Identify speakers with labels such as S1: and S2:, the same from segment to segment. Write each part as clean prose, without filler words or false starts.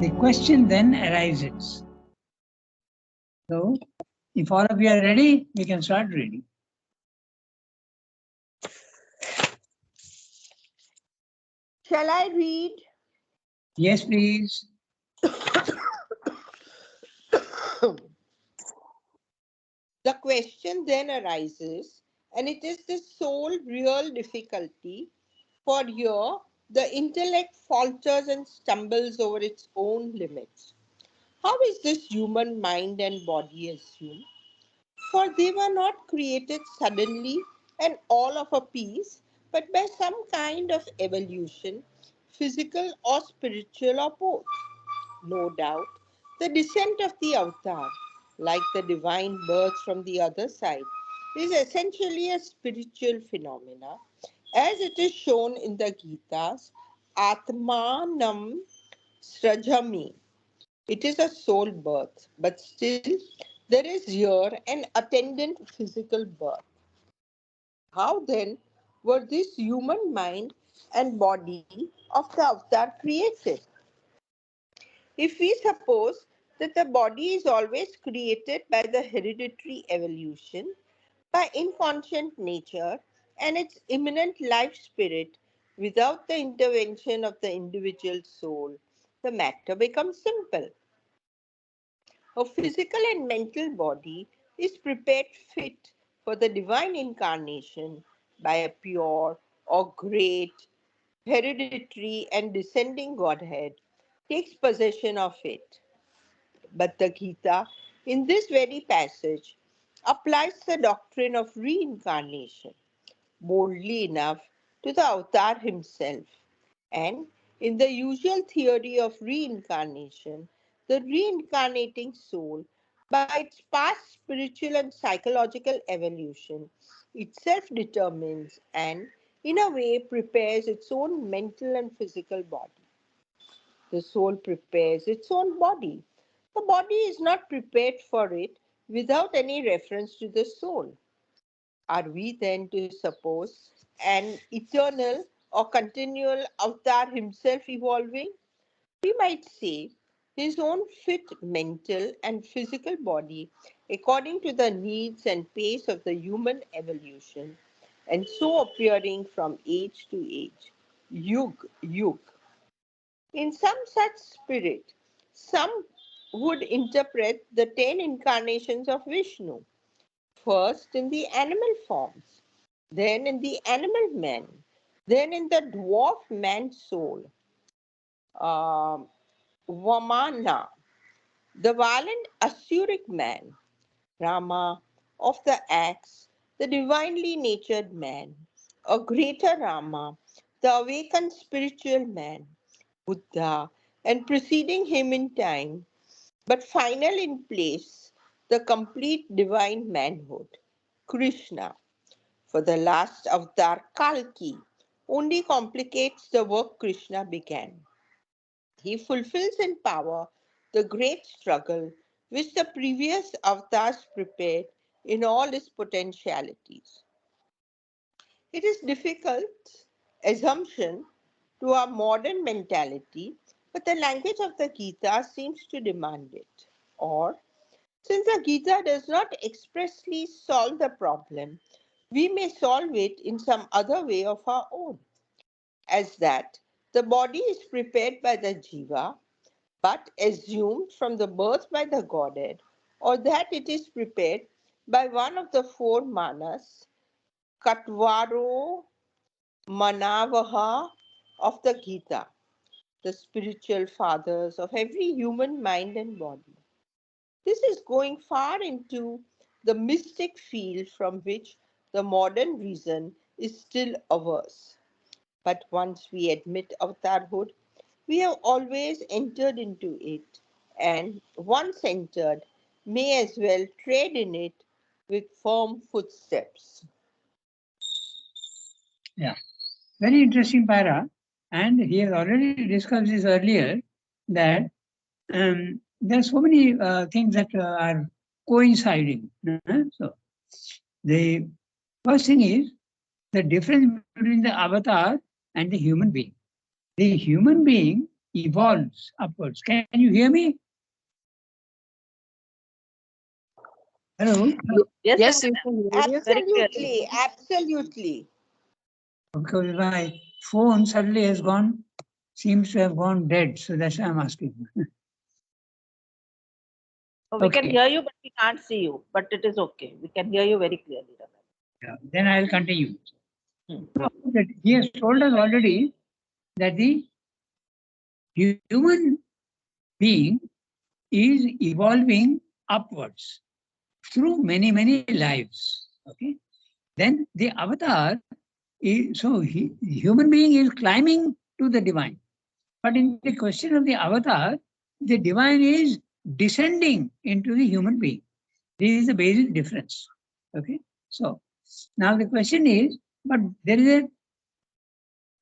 S1: the question then arises. So, if all of you are ready, we can start reading.
S2: Shall I read?
S1: Yes, please.
S2: The question then arises, and it is the sole real difficulty, for here the intellect falters and stumbles over its own limits. How is this human mind and body assumed? For they were not created suddenly and all of a piece, but by some kind of evolution, physical or spiritual or both. No doubt, the descent of the avatar, like the divine birth from the other side, is essentially a spiritual phenomena, as it is shown in the Gita's Atmanam Srajami. It is a soul birth, but still there is here an attendant physical birth. How then were this human mind and body of the avatar created? If we suppose that the body is always created by the hereditary evolution, by inconscient nature and its immanent life spirit without the intervention of the individual soul, the matter becomes simple. A physical and mental body is prepared fit for the divine incarnation by a pure or great hereditary and descending Godhead takes possession of it. But the Gita, in this very passage, applies the doctrine of reincarnation boldly enough to the avatar himself. And in the usual theory of reincarnation, the reincarnating soul, by its past spiritual and psychological evolution, itself determines and, in a way, prepares its own mental and physical body. The soul prepares its own body. The body is not prepared for it without any reference to the soul. Are we then to suppose an eternal or continual avatar himself evolving? We might say his own fit mental and physical body according to the needs and pace of the human evolution, and so appearing from age to age, yug yug. In some such spirit, some would interpret the 10 incarnations of Vishnu, first in the animal forms, then in the animal man, then in the dwarf man soul, uh, Vamana, the violent Asuric man, Rama of the axe, the divinely natured man, a greater Rama, the awakened spiritual man, Buddha, and preceding him in time, but final in place, the complete divine manhood, Krishna. For the last avatar, Kalki, only complicates the work Krishna began. He fulfills in power the great struggle which the previous avatars prepared in all its potentialities. It is difficult assumption to our modern mentality, but the language of the Gita seems to demand it. Or, since the Gita does not expressly solve the problem, we may solve it in some other way of our own, as that the body is prepared by the jiva, but assumed from the birth by the Godhead, or that it is prepared by one of the four manas, Katvaro Manavaha of the Gita, the spiritual fathers of every human mind and body. This is going far into the mystic field from which the modern reason is still averse. But once we admit avatarhood, we have always entered into it, and once entered, may as well tread in it with firm footsteps.
S1: Yeah, very interesting para. And he has already discussed this earlier that there are so many things that are coinciding. So, the first thing is the difference between the avatar and the human being. The human being evolves upwards. Can you hear me? Hello?
S3: Yes,
S4: Yes,
S3: we
S4: you
S3: can.
S4: can hear you very
S2: Absolutely,
S4: clearly.
S2: absolutely.
S1: Because my phone suddenly has gone, seems to have gone dead. So that's why I'm asking.
S3: So we can
S1: Okay.
S3: hear you, but we can't see you. But it is okay. We can hear you very clearly.
S1: Yeah, then I'll continue.
S3: Hmm.
S1: So that he has told us already that the human being is evolving upwards through many, many lives. Okay. Then the avatar is, so human being is climbing to the divine. But in the question of the avatar, the divine is descending into the human being. This is the basic difference. Okay. So now the question is, but there is a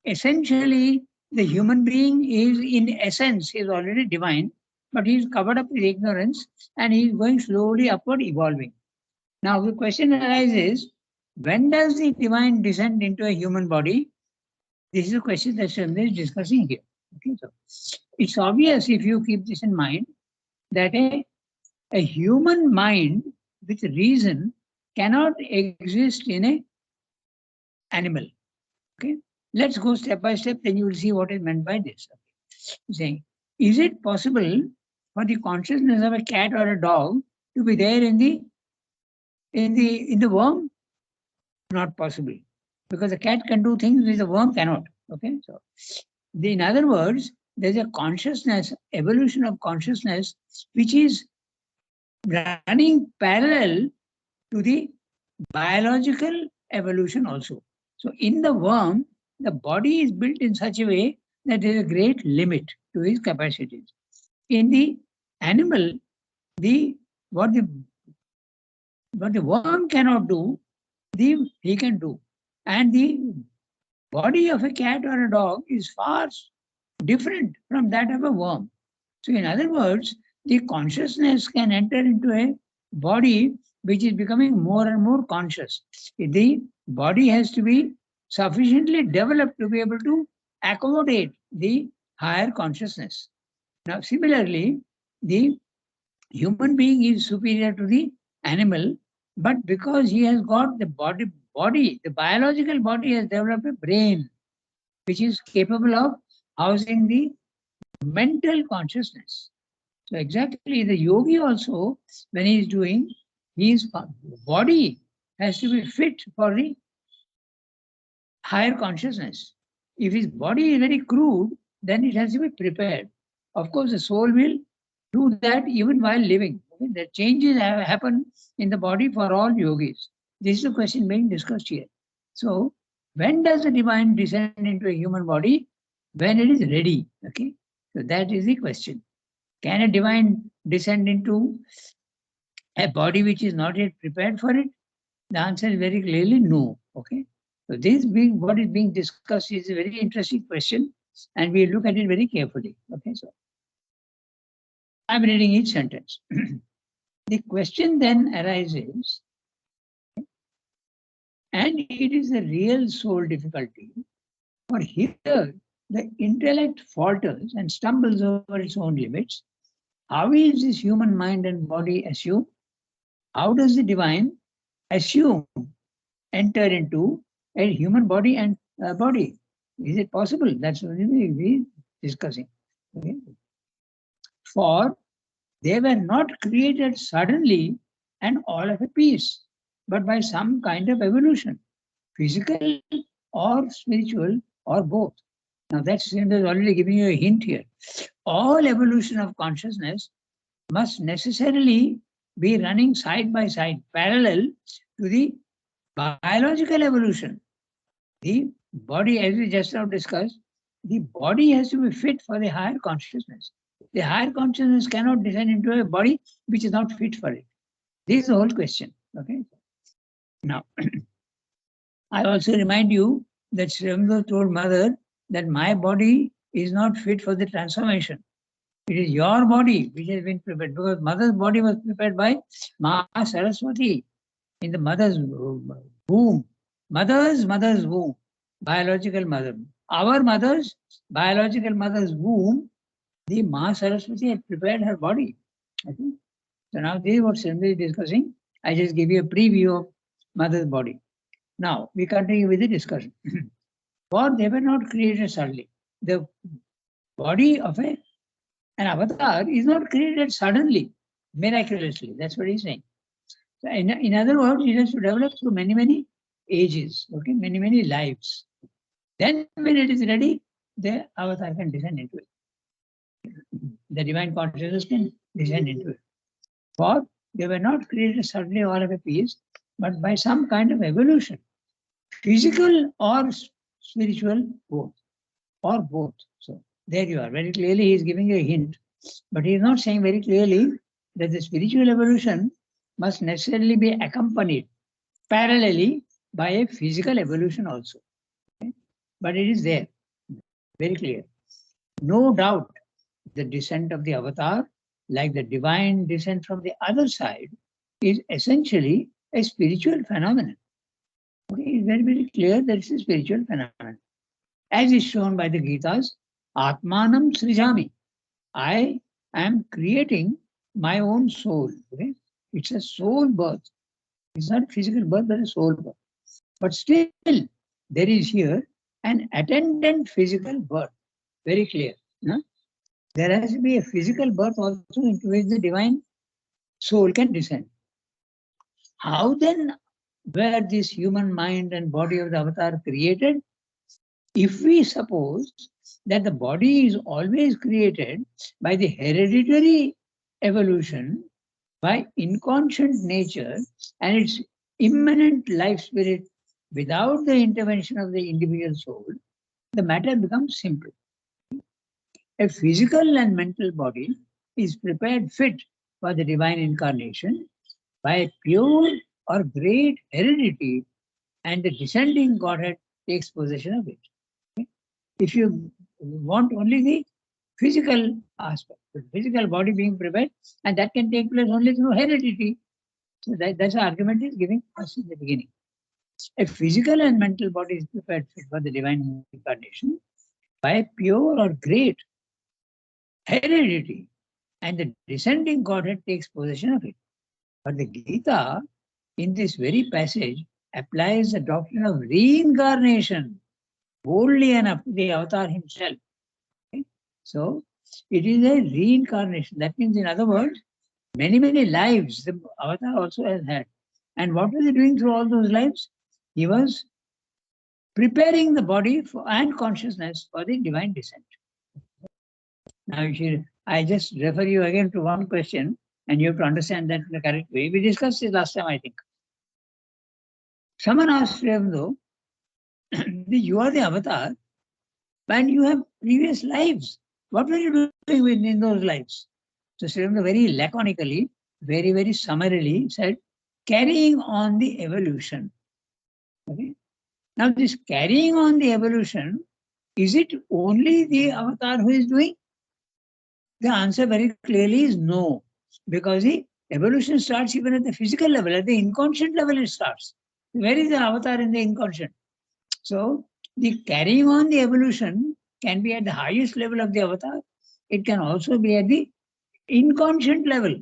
S1: essentially the human being is in essence is already divine, but he is covered up with ignorance and he is going slowly upward evolving. Now the question arises, when does the divine descend into a human body? This is a question that Shamir is discussing here. Okay, so it's obvious if you keep this in mind that a human mind with reason cannot exist in a animal. Okay, let's go step by step, then you will see what is meant by this. Okay. Saying, is it possible for the consciousness of a cat or a dog to be there in the worm? Not possible, because a cat can do things which a worm cannot. Okay, so in other words, there's a consciousness, evolution of consciousness, which is running parallel to the biological evolution also. So in the worm, the body is built in such a way that there is a great limit to his capacities. In the animal, the what the what the worm cannot do, he can do. And the body of a cat or a dog is far different from that of a worm. So, in other words, the consciousness can enter into a body which is becoming more and more conscious. The body has to be sufficiently developed to be able to accommodate the higher consciousness. Now, similarly, the human being is superior to the animal, but because he has got the body, the biological body has developed a brain which is capable of housing the mental consciousness. So exactly the yogi also, when he is doing, his body has to be fit for the higher consciousness. If his body is very crude, then it has to be prepared. Of course, the soul will do that even while living. Okay? The changes happen in the body for all yogis. This is the question being discussed here. So, when does the divine descend into a human body? When it is ready. Okay. So that is the question. Can a divine descend into a body which is not yet prepared for it? The answer is very clearly no. Okay. So this being what is being discussed is a very interesting question, and we look at it very carefully. Okay. So I'm reading each sentence. The question then arises, and it is a real soul difficulty. For here, the intellect falters and stumbles over its own limits. How is this human mind and body assumed? How does the divine assume enter into a human body and body? Is it possible? That's what we discussing. Okay. For they were not created suddenly and all of a piece, but by some kind of evolution, physical or spiritual or both. Now that's already giving you a hint here. All evolution of consciousness must necessarily be running side by side, parallel to the biological evolution. The body, as we just now discussed, the body has to be fit for the higher consciousness. The higher consciousness cannot descend into a body which is not fit for it. This is the whole question. Okay. Now, I also remind you that Sri Aurobindo told mother that my body is not fit for the transformation. It is your body which has been prepared, because mother's body was prepared by Ma Saraswati in the mother's womb. Mother's womb, biological mother. Our mother's biological mother's womb the Ma Saraswati had prepared her body. Okay? So now this is what Srimati is discussing. I just give you a preview of mother's body. Now we continue with the discussion. For they were not created suddenly. The body of an avatar is not created suddenly, miraculously. That's what he's saying. So in other words, it has to develop through many ages, okay, many lives. Then when it is ready, the avatar can descend into it. The divine consciousness can descend into it. For they were not created suddenly all of a piece, but by some kind of evolution, physical or spiritual, both, or both. So there you are. Very clearly, he is giving you a hint, but he is not saying very clearly that the spiritual evolution must necessarily be accompanied parallelly by a physical evolution also. Okay? But it is there, very clear. No doubt the descent of the avatar, like the divine descent from the other side, is essentially a spiritual phenomenon. Okay, it's very clear that it's a spiritual phenomenon. As is shown by the Gita's Atmanam Srijami. I am creating my own soul. Okay? It's a soul birth. It's not physical birth, but a soul birth. But still, there is here an attendant physical birth. Very clear. No? There has to be a physical birth also into which the divine soul can descend. How then were this human mind and body of the avatar created? If we suppose that the body is always created by the hereditary evolution, by inconscient nature and its immanent life spirit without the intervention of the individual soul, the matter becomes simple. A physical and mental body is prepared fit for the divine incarnation by pure or great heredity, and the descending Godhead takes possession of it. Okay? If you want only the physical aspect, the physical body being prepared, and that can take place only through heredity. So that's the argument is giving us in the beginning. A physical and mental body is prepared for the divine incarnation by pure or great heredity, and the descending Godhead takes possession of it. But the Gita, in this very passage, applies the doctrine of reincarnation boldly enough to the avatar himself. Okay? So it is a reincarnation. That means, in other words, many lives the avatar also has had. And what was he doing through all those lives? He was preparing the body for, and consciousness for the divine descent. Now, I just refer you again to one question, and you have to understand that in the correct way. We discussed this last time, I think. Someone asked him, though, you are the avatar, and you have previous lives. What were you doing in those lives? So Srimati very laconically, very summarily said, carrying on the evolution. Okay. Now this carrying on the evolution, is it only the avatar who is doing? The answer very clearly is no, because the evolution starts even at the physical level, at the inconscient level it starts. Where is the avatar in the inconscient? So the carrying on the evolution can be at the highest level of the avatar. It can also be at the inconscient level.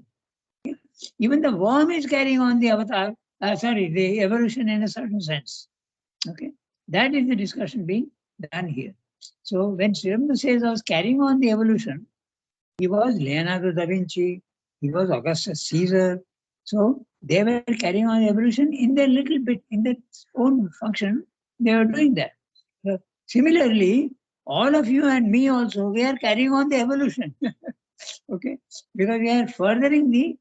S1: Even the worm is carrying on the avatar, the evolution in a certain sense. Okay, that is the discussion being done here. So when Srimati says I was carrying on the evolution, he was Leonardo da Vinci, he was Augustus Caesar. So they were carrying on the evolution in their little bit, in their own function, they were doing that. So similarly, all of you and me also, we are carrying on the evolution. Okay, because we are furthering the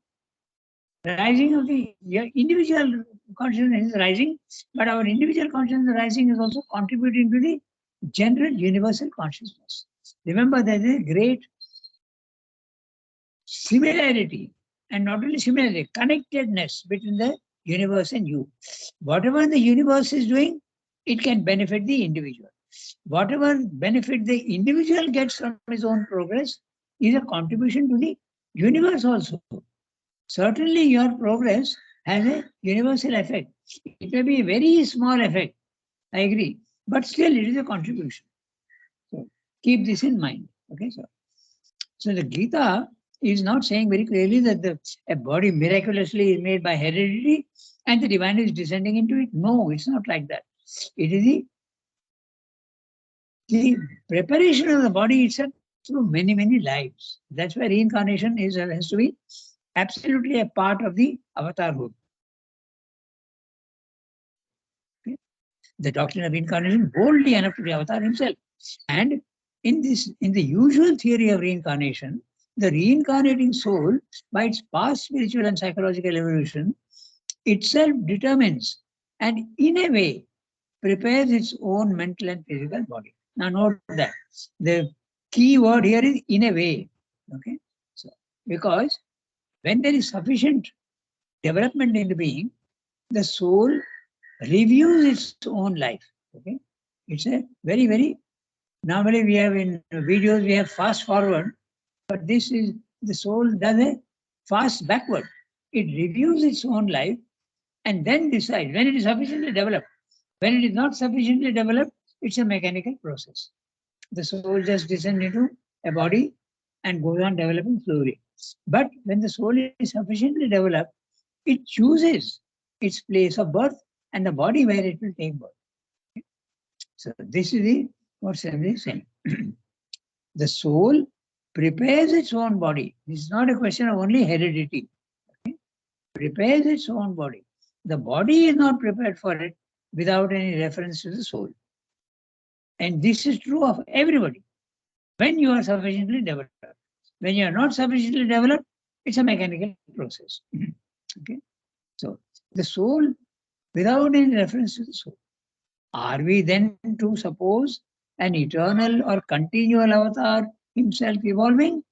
S1: rising of the individual consciousness is rising, but our individual consciousness rising is also contributing to the general universal consciousness. Remember, there is a great similarity, and not only similarity, connectedness between the universe and you. Whatever the universe is doing, it can benefit the individual. Whatever benefit the individual gets from his own progress is a contribution to the universe also. Certainly your progress has a universal effect. It may be a very small effect, I agree, but still it is a contribution. So keep this in mind. Okay, sir. So the Gita is not saying very clearly that a body miraculously is made by heredity and the divine is descending into it. No, it's not like that. It is the preparation of the body itself through many, many lives. That's why reincarnation has to be absolutely a part of the avatarhood. Okay? The doctrine of incarnation boldly enough to the avatar himself. And in the usual theory of reincarnation, the reincarnating soul, by its past spiritual and psychological evolution, itself determines and in a way prepares its own mental and physical body. Now note that the key word here is in a way. Okay, so because when there is sufficient development in the being, the soul reviews its own life. Okay, it's a very, very, normally we have in videos we have fast forward, but this is, the soul does a fast backward. It reviews its own life and then decides when it is sufficiently developed. When it is not sufficiently developed, it's a mechanical process. The soul just descends into a body and goes on developing slowly. But when the soul is sufficiently developed, it chooses its place of birth and the body where it will take birth. So this is what Swami is saying. The soul prepares its own body. This is not a question of only heredity. Okay? Prepares its own body. The body is not prepared for it without any reference to the soul. And this is true of everybody. When you are sufficiently developed. When you are not sufficiently developed, it's a mechanical process. Okay? So the soul without any reference to the soul. Are we then to suppose an eternal or continual avatar himself evolving?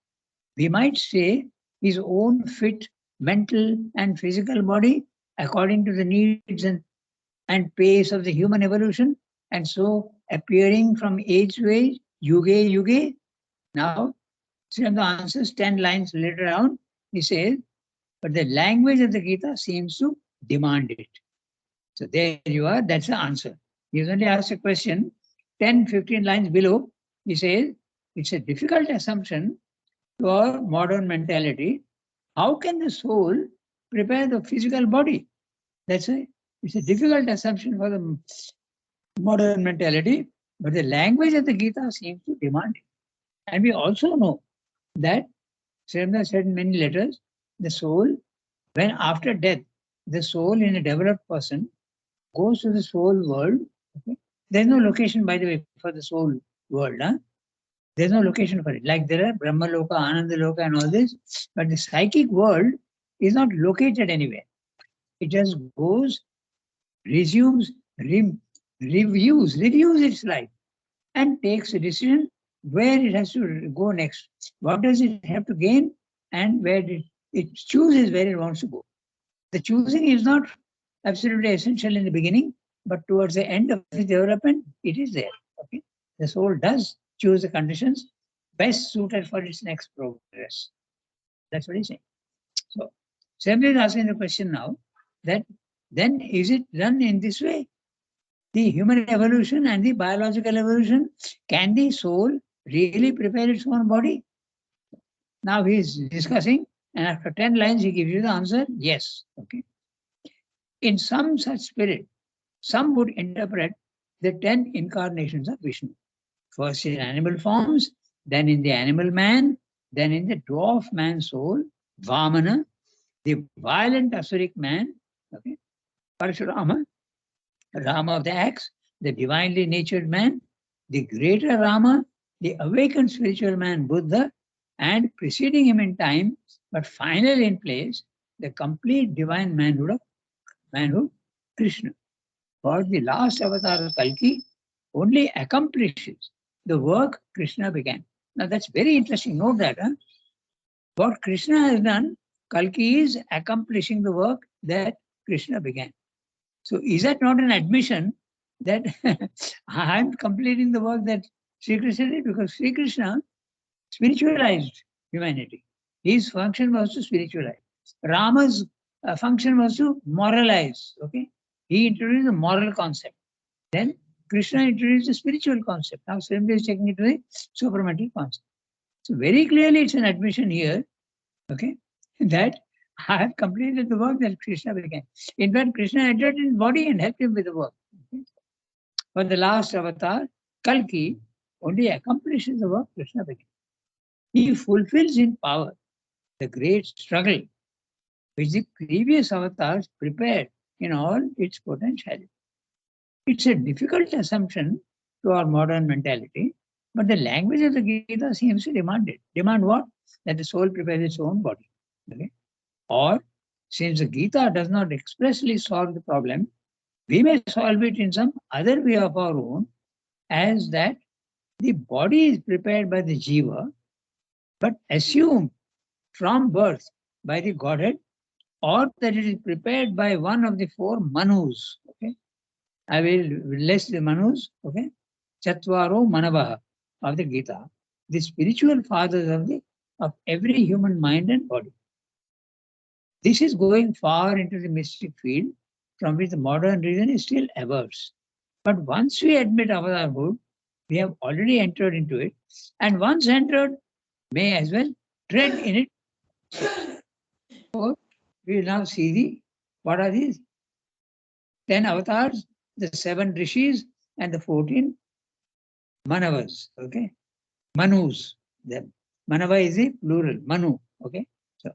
S1: We might say his own fit mental and physical body according to the needs and pace of the human evolution, and so appearing from age to age, yuge yuge. Now, Srila answers 10 lines later on. He says, but the language of the Gita seems to demand it. So there you are, that's the answer. He's only asked a question 10, 15 lines below. He says, it's a difficult assumption to our modern mentality. How can the soul prepare the physical body? That's a, it's a difficult assumption for the modern mentality, but the language of the Gita seems to demand it. And we also know that Srila said in many letters, the soul, when after death, the soul in a developed person goes to the soul world. Okay? There's no location, by the way, for the soul world. Huh? There's no location for it. Like there are Brahma Loka, Ananda Loka, and all this, but the psychic world is not located anywhere. It just goes, resumes, reviews its life, and takes a decision where it has to go next. What does it have to gain, and where it chooses where it wants to go. The choosing is not absolutely essential in the beginning, but towards the end of the development, it is there. Okay, the soul does choose the conditions best suited for its next progress. That's what he's saying. So, Samuel is asking the question now that then is it done in this way? The human evolution and the biological evolution, can the soul really prepare its own body? Now he is discussing, and after 10 lines, he gives you the answer yes. Okay. In some such spirit, some would interpret the 10 incarnations of Vishnu. First in animal forms, then in the animal man, then in the dwarf man soul, Vamana, the violent Asuric man, okay, Parashurama, Rama of the axe, the divinely natured man, the greater Rama, the awakened spiritual man, Buddha, and preceding him in time, but finally in place, the complete divine manhood, Krishna. For the last avatar of Kalki only accomplishes the work Krishna began. Now that's very interesting. Note that. Huh? What Krishna has done, Kalki is accomplishing the work that Krishna began. So is that not an admission that I'm completing the work that Sri Krishna did? Because Sri Krishna spiritualized humanity. His function was to spiritualize. Rama's function was to moralize. Okay, he introduced the moral concept. Then Krishna introduced the spiritual concept. Now Swami is taking it to the supramental concept. So very clearly it's an admission here, okay, that I have completed the work that Krishna began. In fact, Krishna entered his body and helped him with the work. Okay? But the last avatar, Kalki, only accomplishes the work Krishna began. He fulfills in power the great struggle which the previous avatars prepared in all its potentiality. It's a difficult assumption to our modern mentality, but the language of the Gita seems to demand it. Demand what? That the soul prepares its own body. Okay? Or, since the Gita does not expressly solve the problem, we may solve it in some other way of our own, as that the body is prepared by the Jiva, but assumed from birth by the Godhead, or that it is prepared by one of the four Manus. Okay? I will list the Manus, okay? Chatvaro Manavaha of the Gita, the spiritual fathers of every human mind and body. This is going far into the mystic field from which the modern reason is still averse. But once we admit avatarhood, we have already entered into it, and once entered, may as well tread in it. So we will now see what are these 10 avatars, the 7 rishis, and the 14 manavas. Okay, manus. The manava is the plural, manu. Okay, so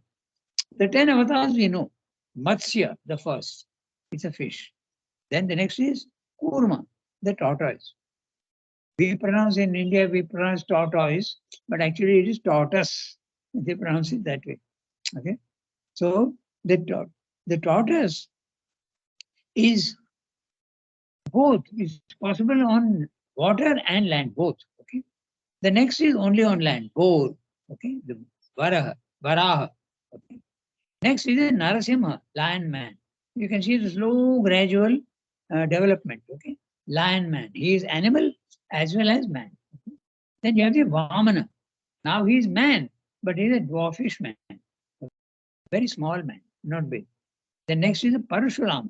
S1: the 10 avatars we know. Matsya, the first, it's a fish. Then the next is Kurma, the tortoise. We pronounce in India, we pronounce tortoise, but actually it is tortoise. They pronounce it that way. Okay. So the tortoise is both. It's possible on water and land, both. Okay. The next is only on land, both. Okay. The Varaha. Okay. Next is the Narasimha, lion man. You can see the slow, gradual development. Okay. Lion man. He is animal as well as man. Okay. Then you have the Vamana. Now he is man, but he is a dwarfish man. Very small man, not big. The next is the Parashurama.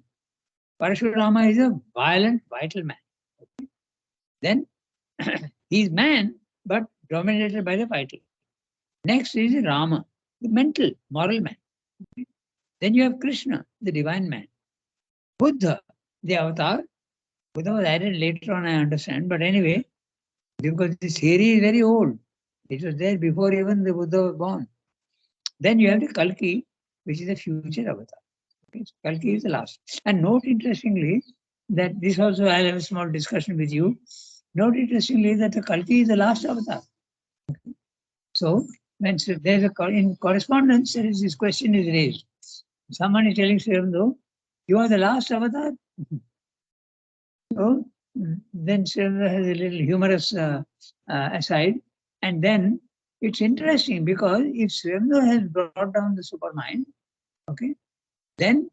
S1: Parashurama is a violent, vital man. Okay. Then he is man, but dominated by the vital. Next is Rama, the mental, moral man. Okay. Then you have Krishna, the divine man. Buddha, the avatar. Buddha was added later on, I understand. But anyway, because this theory is very old. It was there before even the Buddha was born. Then you have the Kalki, which is the future avatar. Okay. So Kalki is the last. And note interestingly that this also I'll have a small discussion with you. Note interestingly that the Kalki is the last avatar. Okay. So when there's in correspondence, there is this question is raised. Someone is telling Sri Aurobindo, you are the last avatar. So then Sri Aurobindo has a little humorous aside, and then it's interesting because if Sri Aurobindo has brought down the supermind, okay, then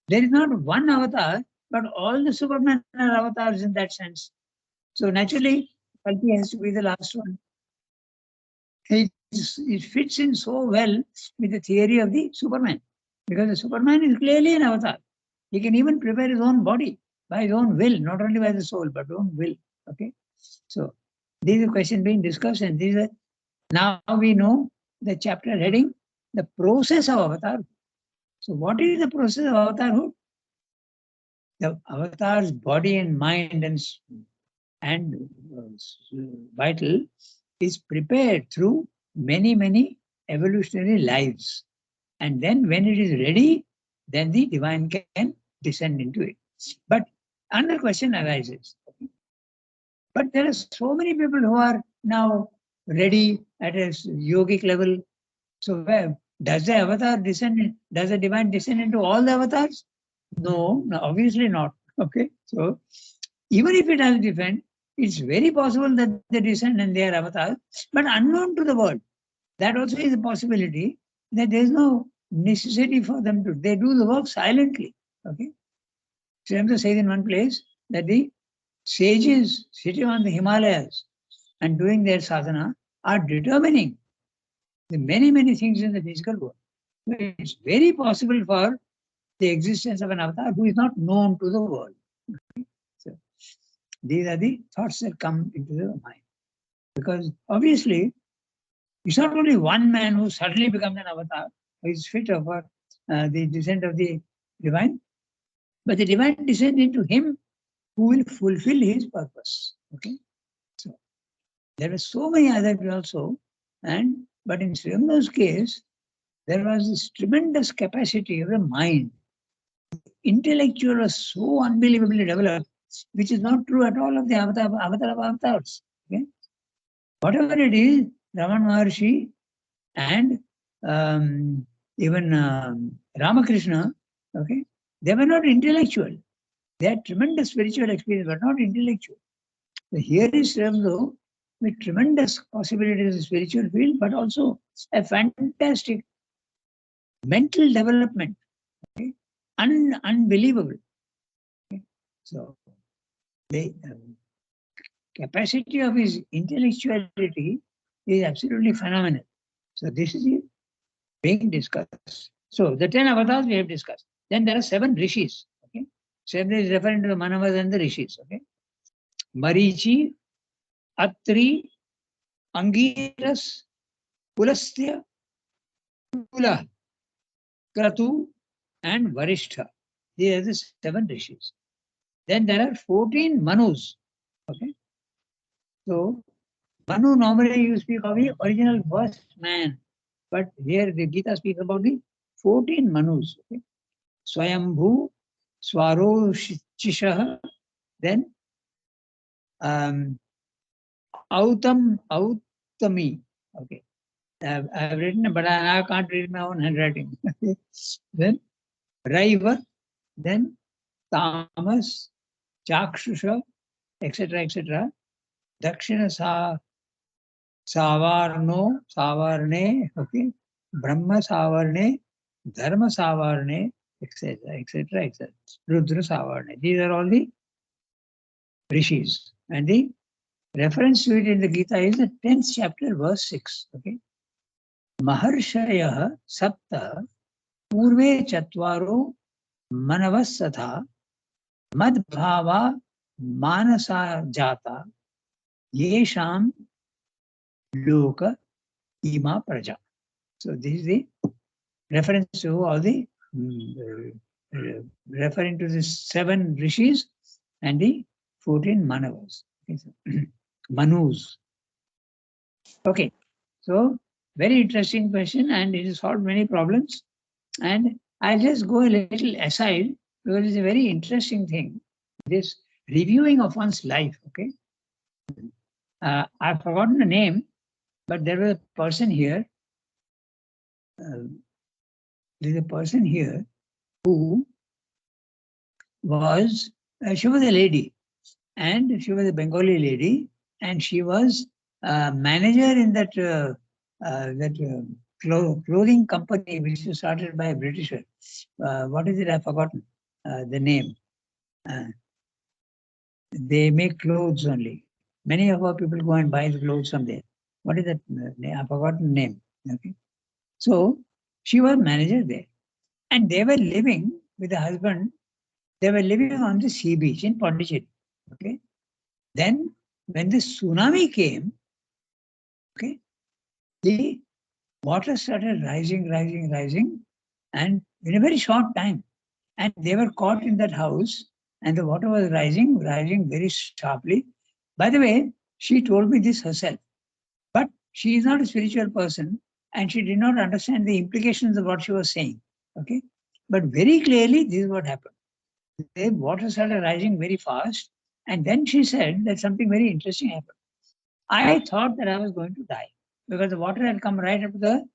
S1: there is not one avatar, but all the Superman are avatars in that sense. So naturally, Kalki has to be the last one. It fits in so well with the theory of the Superman, because the Superman is clearly an avatar. He can even prepare his own body by his own will, not only by the soul, but own will. Okay. So this is a question being discussed, and these are now we know the chapter heading, the process of avatar. So what is the process of avatarhood? The avatar's body and mind and vital is prepared through many evolutionary lives, and then when it is ready, then the divine can descend into it. But another question arises. But there are so many people who are now ready at a yogic level. So where does the avatar descend? Does the divine descend into all the avatars? No, obviously not. Okay, so even if it has descent, it's very possible that they descend and they are avatars, but unknown to the world. That also is a possibility that there is no necessity for them to. They do the work silently. Okay, Srimanta says in one place that the sages sitting on the Himalayas and doing their sadhana are determining the many things in the physical world. So it's very possible for the existence of an avatar who is not known to the world. So these are the thoughts that come into the mind. Because obviously, It's not only one man who suddenly becomes an avatar, who is fit for the descent of the divine, but the divine descends into him who will fulfill his purpose. Okay, so there were so many others also, but in Sri Aurobindo case, there was this tremendous capacity of the mind. Intellectual was so unbelievably developed, which is not true at all of the avatar of avatars. Okay? Whatever it is, Raman Maharshi and even Ramakrishna, okay, they were not intellectual. They had tremendous spiritual experience, but not intellectual. So here is Sri Aurobindo with tremendous possibilities in the spiritual field, but also a fantastic mental development, okay? Unbelievable. Okay? So the capacity of his intellectuality is absolutely phenomenal. So this is being discussed. So the 10 avatars we have discussed. Then there are 7 rishis. Okay, 7 is referring to the Manavas and the rishis. Okay, Marichi, Atri, Angiras, Pulastya, Kula, Kratu, and Varishtha. These are the 7 rishis. Then there are 14 Manus. Okay, so Manu normally you speak of the original first man, but here the Gita speaks about the 14 Manus. Okay? Swayambhu, Swaroshisha, then Autami. Okay, I've written, but I can't read my own handwriting. Then Raiva, then Tamas, Chakshusha, etc., etc. Dakshina Savarne, okay, Brahma Savarne, Dharma Savarne, etc., etc., etc. Rudra Savarne. These are all the rishis. And the reference to it in the Gita is the 10th chapter, verse 6. Okay. Maharshaya Sapta Purve Chatvaro Manavasatha Madbhava Manasa Jata Yesham Loka Ima Praja. So this is the reference to all the referring to the 7 rishis and the 14 manavas. Okay, so, Manus. Okay, so very interesting question, and it has solved many problems. And I'll just go a little aside because it's a very interesting thing. This reviewing of one's life. Okay, I've forgotten the name, but there was a person here. There's a person here who was she was a lady, and she was a Bengali lady, and she was manager in that clothing company which was started by a Britisher. What is it? I've forgotten the name. They make clothes only. Many of our people go and buy the clothes from there. What is that? I've forgotten the name. Okay. So she was manager there, and they were living with the husband. They were living on the sea beach in Pondicherry. Okay. Then when the tsunami came, okay, the water started rising, and in a very short time, and they were caught in that house, and the water was rising very sharply. By the way, she told me this herself, but she is not a spiritual person, and she did not understand the implications of what she was saying. Okay, but very clearly, this is what happened. The water started rising very fast, and then she said that something very interesting happened. I thought that I was going to die because the water had come right up to the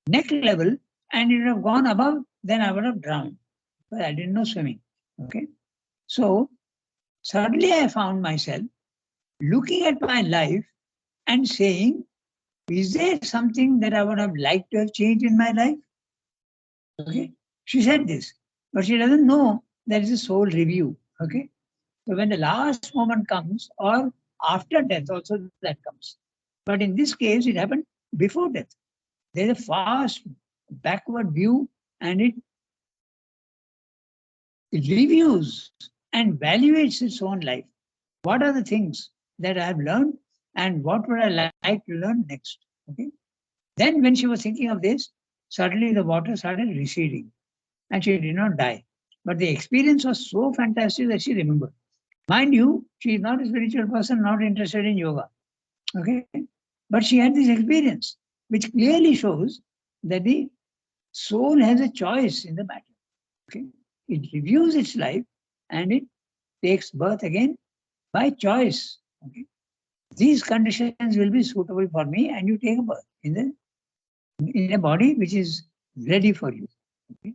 S1: neck level, and it would have gone above, then I would have drowned. But I didn't know swimming. Okay. So suddenly I found myself looking at my life and saying, is there something that I would have liked to have changed in my life? Okay. She said this, but she doesn't know that is a soul review. Okay. So when the last moment comes, or after death, also that comes. But in this case, it happened before death. There's a fast backward view, and it reviews and evaluates its own life. What are the things that I have learned, and what would I like to learn next? Okay. Then when she was thinking of this, suddenly the water started receding and she did not die. But the experience was so fantastic that she remembered. Mind you, she is not a spiritual person, not interested in yoga. Okay? But she had this experience, which clearly shows that the soul has a choice in the matter. Okay? It reviews its life and it takes birth again by choice. Okay? These conditions will be suitable for me, and you take a birth in a body which is ready for you. Okay?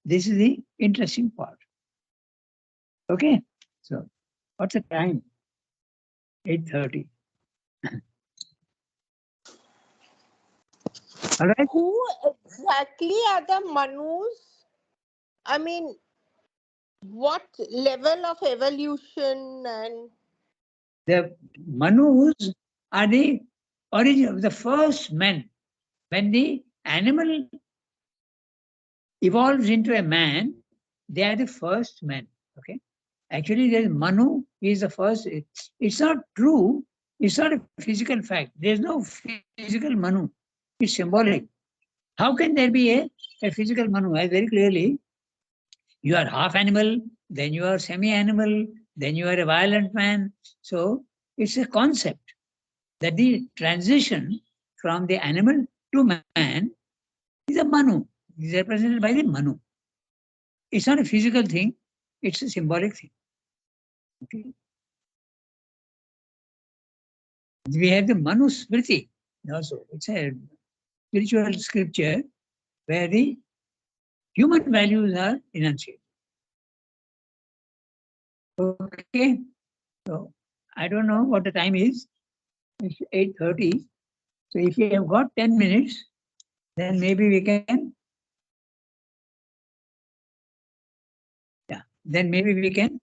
S1: This is the interesting part. Okay? So, what's the time? 8:30. All right?
S2: Who exactly are the Manus? I mean, what level of evolution and
S1: The Manus are the origin of the first men. When the animal evolves into a man, they are the first men. Okay. Actually, there is Manu, he is the first. It's not true. It's not a physical fact. There is no physical Manu. It's symbolic. How can there be a physical Manu? As very clearly, you are half animal, then you are semi-animal, then you are a violent man. So it's a concept that the transition from the animal to man is a Manu. It is represented by the Manu. It's not a physical thing, it's a symbolic thing. Okay. We have the Manu Smriti also. It's a spiritual scripture where the human values are enunciated. Okay. So I don't know what the time is. It's 8:30. So if you have got 10 minutes, then maybe we can, yeah, then maybe we can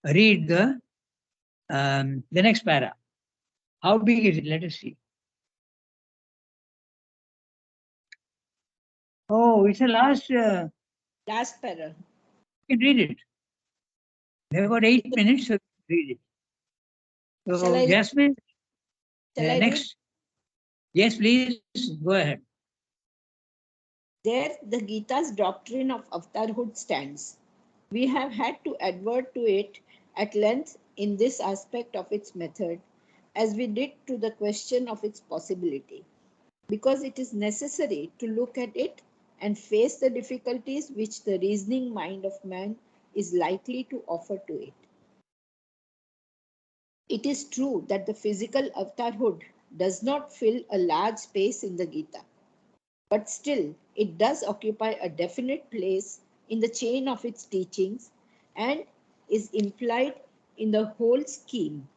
S1: read the next para. How big is it? Let us see. Oh, it's the last.
S2: last para?
S1: You can read it. We have got 8 minutes, so read it.
S2: Shall
S1: So,
S2: I,
S1: Jasmine,
S2: shall I read?
S1: next. Yes, please go ahead.
S4: There, the Gita's doctrine of avatarhood stands. We have had to advert to it at length in this aspect of its method, as we did to the question of its possibility, because it is necessary to look at it and face the difficulties which the reasoning mind of man is likely to offer to it. It is true that the physical avatarhood does not fill a large space in the Gita, but still it does occupy a definite place in the chain of its teachings and is implied in the whole scheme.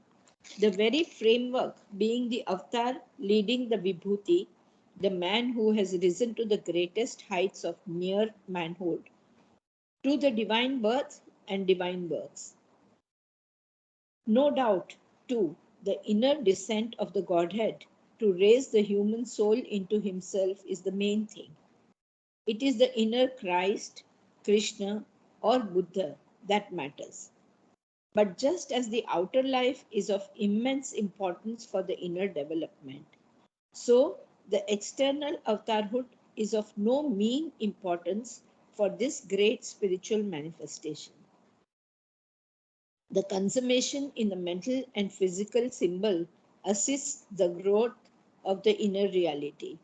S4: The very framework being the avatar leading the Vibhuti, the man who has risen to the greatest heights of mere manhood, to the divine birth and divine works. No doubt, too, the inner descent of the Godhead to raise the human soul into himself is the main thing. It is the inner Christ, Krishna, or Buddha that matters. But just as the outer life is of immense importance for the inner development, so the external avatarhood is of no mean importance for this great spiritual manifestation. The consummation in the mental and physical symbol assists the growth of the inner reality.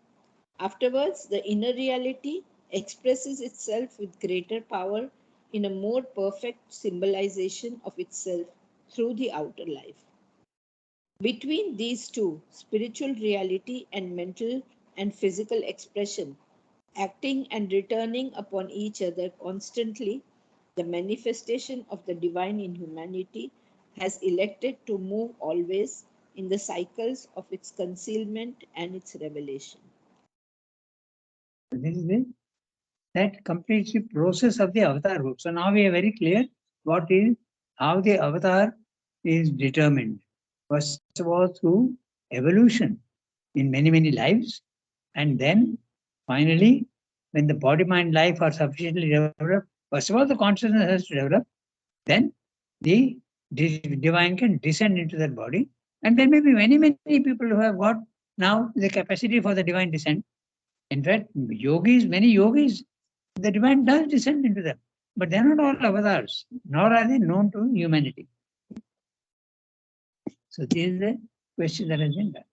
S4: Afterwards, the inner reality expresses itself with greater power in a more perfect symbolization of itself through the outer life. Between these two, spiritual reality and mental and physical expression, acting and returning upon each other constantly, the manifestation of the divine in humanity has elected to move always in the cycles of its concealment and its revelation.
S1: This is that completes the process of the avatarhood. So now we are very clear what is how the avatar is determined. First of all, through evolution in many lives, and then finally, when the body, mind, life are sufficiently developed, first of all, the consciousness has to develop, then the divine can descend into that body. And there may be many people who have got now the capacity for the divine descent. In fact, many yogis, the divine does descend into them, but they are not all avatars, nor are they known to humanity. So this is the question that has been done.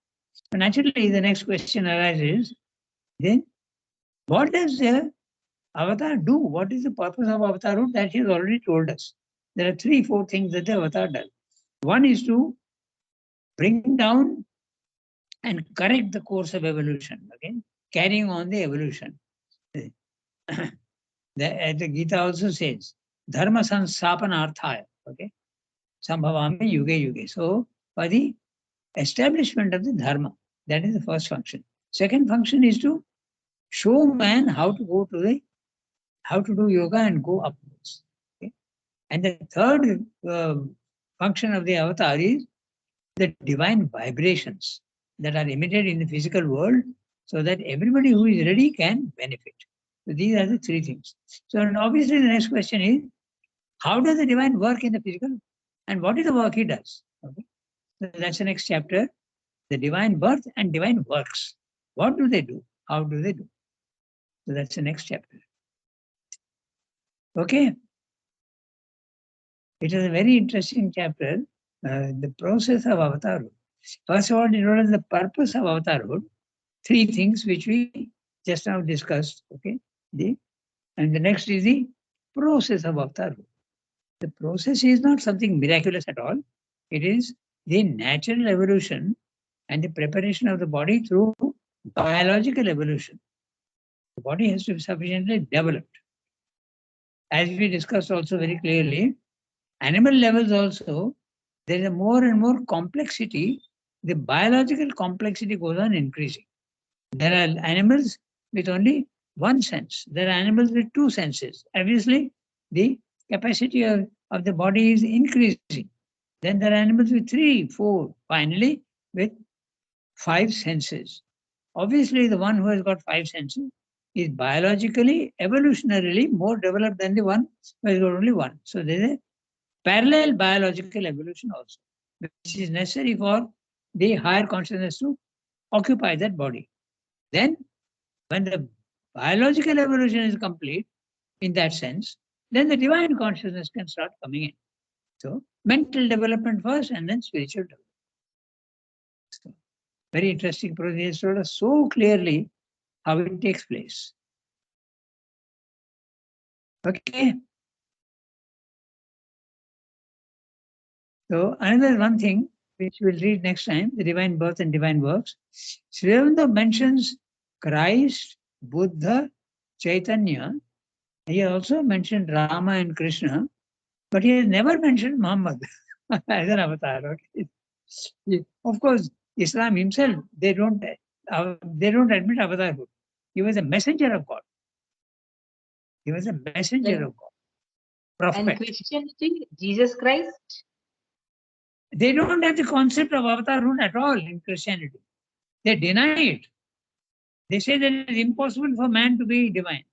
S1: So naturally, the next question arises, then what does the avatar do? What is the purpose of avatarhood? That he has already told us. There are 3-4 things that the avatar does. One is to bring down and correct the course of evolution, okay? Carrying on the evolution. The Gita also says, Dharma sansapanarthaya, okay? Sambhavami yuge yuge. So, for the establishment of the Dharma, that is the first function. Second function is to show man how to do yoga and go upwards. Okay? And the third function of the avatar is the divine vibrations that are emitted in the physical world so that everybody who is ready can benefit. So these are the 3 things. So and obviously the next question is, how does the divine work in the physical and what is the work he does? Okay? So that's the next chapter, the divine birth and divine works. What do they do? How do they do? So that's the next chapter. Okay. It is a very interesting chapter, the process of avatarhood. First of all, it was the purpose of avatarhood, 3 things which we just now discussed. Okay, and the next is the process of avatarhood. The process is not something miraculous at all. It is the natural evolution and the preparation of the body through biological evolution. The body has to be sufficiently developed. As we discussed also very clearly, animal levels also, there is a more and more complexity. The biological complexity goes on increasing. There are animals with only 1 sense. There are animals with 2 senses. Obviously, the capacity of the body is increasing. Then there are animals with 3, 4, finally with 5 senses. Obviously, the one who has got 5 senses is biologically, evolutionarily more developed than the one who has got only 1. So there is a parallel biological evolution also, which is necessary for the higher consciousness to occupy that body. Then, when the biological evolution is complete, in that sense, then the divine consciousness can start coming in. So, mental development first and then spiritual development. So, very interesting process. Told us so clearly how it takes place. Okay. So, another one thing which we'll read next time, the divine birth and divine works. Sri Aurobindo mentions Christ, Buddha, Chaitanya. He also mentioned Rama and Krishna, but he has never mentioned Muhammad as an avatar. Okay? Of course, Islam himself, they don't admit avatarhood. He was a messenger of God. He was a messenger of God. Prophet.
S3: And Christianity, Jesus Christ?
S1: They don't have the concept of avatarhood at all in Christianity. They deny it. They say that it is impossible for man to be divine.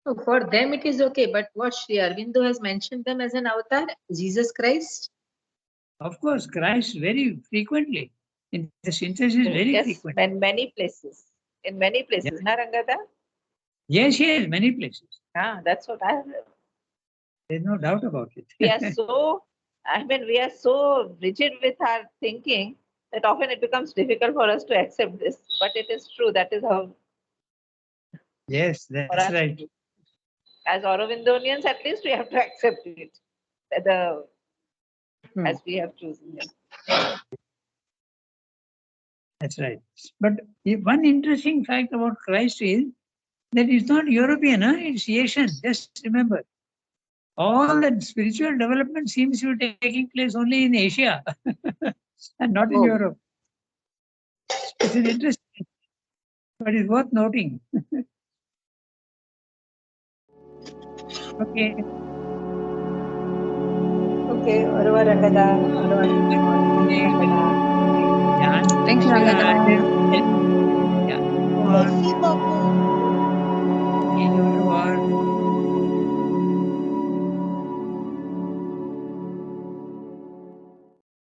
S3: So for them it is okay, but what Sri Aurobindo has mentioned them as an avatar, Jesus Christ?
S1: Of course, Christ very frequently. In the synthesis, very
S3: Yes,
S1: frequent.
S3: in many places. In many places, na Rangada?
S1: Yes, yes, many places.
S3: Ah, that's what I have.
S1: There's no doubt about it.
S3: We are so, we are so rigid with our thinking that often it becomes difficult for us to accept this. But it is true. That is how.
S1: Yes, that's right.
S3: As Aurovindonians, at least we have to accept it. As we have chosen.
S1: That's right. But one interesting fact about Christ is that it's not European, it's Asian. Just remember. All that spiritual development seems to be taking place only in Asia and not in Europe. It's an interesting, but it's worth noting. Okay.
S3: Okay, Orva Rangada.
S1: Thank you,
S4: Rangada.
S1: Yeah.
S2: Merci beaucoup.